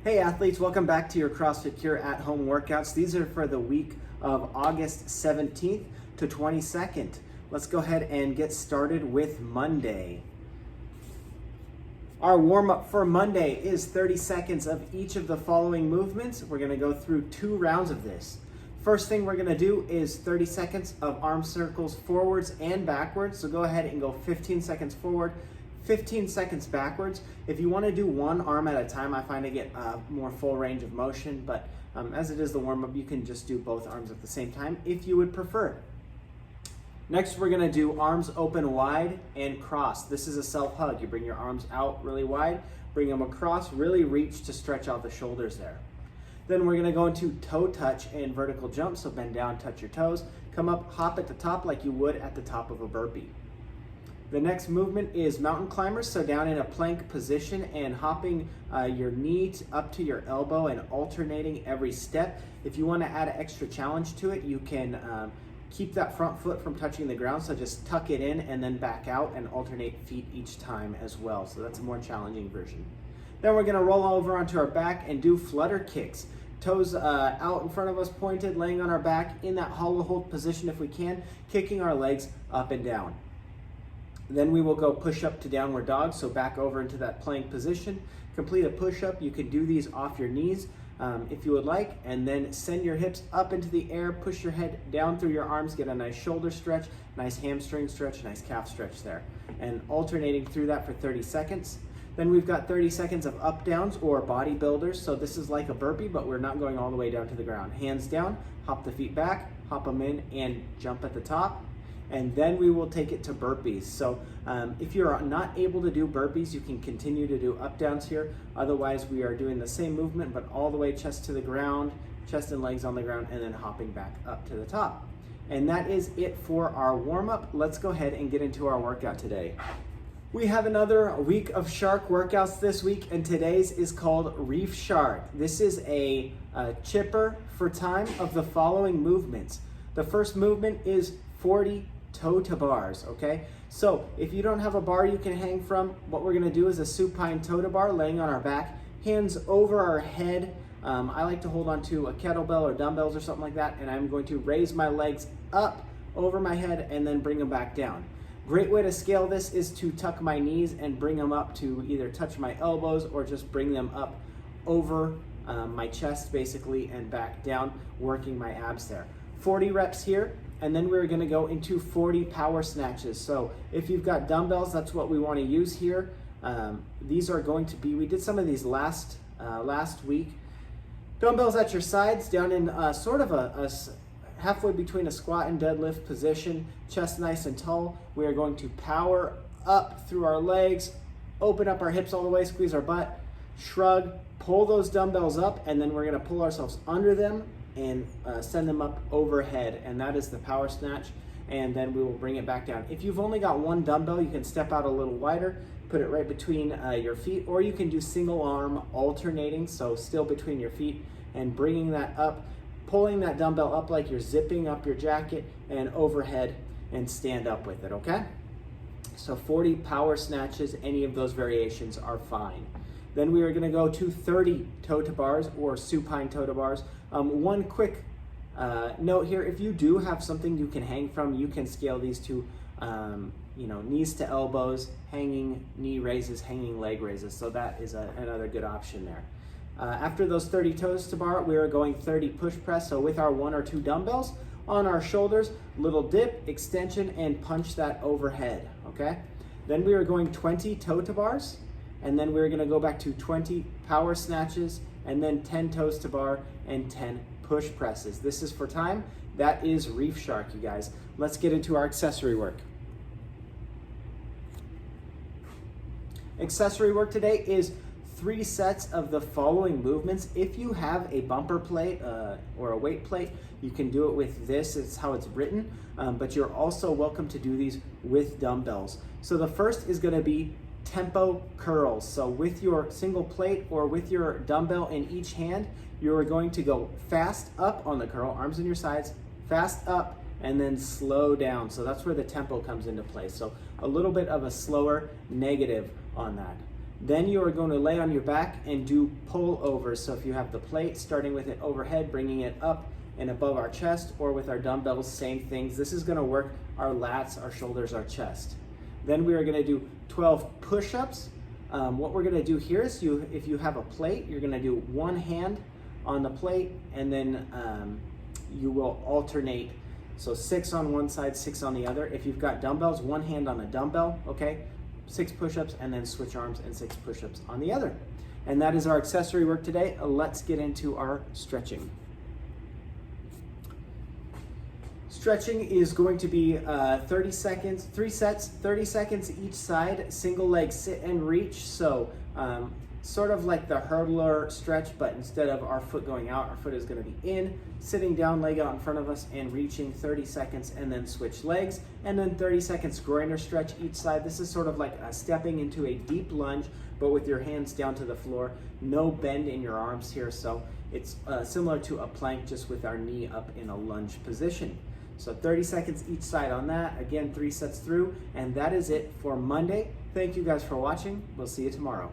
Hey athletes, welcome back to your CrossFit Cure at home workouts. These are for the week of August 17th to 22nd. Let's go ahead and get started with Monday. Our warm-up for Monday is 30 seconds of each of the following movements. We're gonna go through 2 rounds of this. First thing we're gonna do is 30 seconds of arm circles forwards and backwards. So go ahead and go 15 seconds forward, 15 seconds backwards. If you want to do one arm at a time, I find I get more full range of motion, but as it is the warm-up, you can just do both arms at the same time if you would prefer. Next, we're going to do arms open wide and cross. This is a self-hug. You bring your arms out really wide, bring them across, really reach to stretch out the shoulders there. Then we're going to go into toe touch and vertical jump. So bend down, touch your toes, come up, hop at the top like you would at the top of a burpee. The next movement is mountain climbers, so down in a plank position and hopping your knee up to your elbow and alternating every step. If you want to add an extra challenge to it, you can keep that front foot from touching the ground, so just tuck it in and then back out and alternate feet each time as well. So that's a more challenging version. Then we're going to roll over onto our back and do flutter kicks. Toes out in front of us pointed, laying on our back in that hollow hold position if we can, kicking our legs up and down. Then we will go push up to downward dog, so back over into that plank position. Complete a push up. You can do these off your knees if you would like, and then send your hips up into the air, push your head down through your arms, get a nice shoulder stretch, nice hamstring stretch, nice calf stretch there. And alternating through that for 30 seconds. Then we've got 30 seconds of up downs or bodybuilders. So this is like a burpee, but we're not going all the way down to the ground. Hands down, hop the feet back, hop them in and jump at the top. And then we will take it to burpees. So if you're not able to do burpees, you can continue to do up downs here. Otherwise, we are doing the same movement, but all the way chest to the ground, chest and legs on the ground, and then hopping back up to the top. And that is it for our warm up. Let's go ahead and get into our workout today. We have another week of shark workouts this week, and today's is called Reef Shark. This is a chipper for time of the following movements. The first movement is 40 toe to bars, okay? So if you don't have a bar you can hang from, what we're gonna do is a supine toe to bar, laying on our back, hands over our head. I like to hold on to a kettlebell or dumbbells or something like that, and I'm going to raise my legs up over my head and then bring them back down. Great way to scale this is to tuck my knees and bring them up to either touch my elbows or just bring them up over my chest basically and back down, working my abs there. 40 reps here. And then we're gonna go into 40 power snatches. So if you've got dumbbells, that's what we wanna use here. These are going to be, we did some of these last week. Dumbbells at your sides, down in sort of a halfway between a squat and deadlift position, chest nice and tall. We are going to power up through our legs, open up our hips all the way, squeeze our butt, shrug, pull those dumbbells up, and then we're gonna pull ourselves under them and send them up overhead, and that is the power snatch, and then we will bring it back down. If you've only got one dumbbell, you can step out a little wider, put it right between your feet, or you can do single arm alternating, so still between your feet, and bringing that up, pulling that dumbbell up like you're zipping up your jacket and overhead, and stand up with it, okay? So 40 power snatches, any of those variations are fine. Then we are gonna go to 30 toe to bars or supine toe to bars. One quick note here, if you do have something you can hang from, you can scale these to knees to elbows, hanging knee raises, hanging leg raises. So that is another good option there. After those 30 toes to bar, we are going 30 push press. So with our 1 or 2 dumbbells on our shoulders, little dip, extension, and punch that overhead, okay? Then we are going 20 toe to bars. And then we're gonna go back to 20 power snatches, and then 10 toes to bar and 10 push presses. This is for time. That is Reef Shark, you guys. Let's get into our accessory work. Accessory work today is 3 sets of the following movements. If you have a bumper plate or a weight plate, you can do it with this. It's how it's written, but you're also welcome to do these with dumbbells. So the first is gonna be tempo curls. So with your single plate or with your dumbbell in each hand, you're going to go fast up on the curl, arms on your sides, fast up, and then slow down. So that's where the tempo comes into play. So a little bit of a slower negative on that. Then you are going to lay on your back and do pullovers. So if you have the plate, starting with it overhead, bringing it up and above our chest, or with our dumbbells, same things. This is going to work our lats, our shoulders, our chest. Then we are going to do 12 push-ups. What we're going to do here is if you have a plate, you're going to do one hand on the plate, and then you will alternate. So 6 on one side, 6 on the other. If you've got dumbbells, one hand on a dumbbell, okay? 6 push-ups, and then switch arms and 6 push-ups on the other. And that is our accessory work today. Let's get into our stretching. Stretching is going to be 30 seconds, 3 sets, 30 seconds each side, single leg sit and reach. So sort of like the hurdler stretch, but instead of our foot going out, our foot is going to be in, sitting down, leg out in front of us, and reaching 30 seconds, and then switch legs, and then 30 seconds groiner stretch each side. This is sort of like stepping into a deep lunge, but with your hands down to the floor, no bend in your arms here. So it's similar to a plank, just with our knee up in a lunge position. So 30 seconds each side on that. Again, 3 sets through, and that is it for Monday. Thank you guys for watching. We'll see you tomorrow.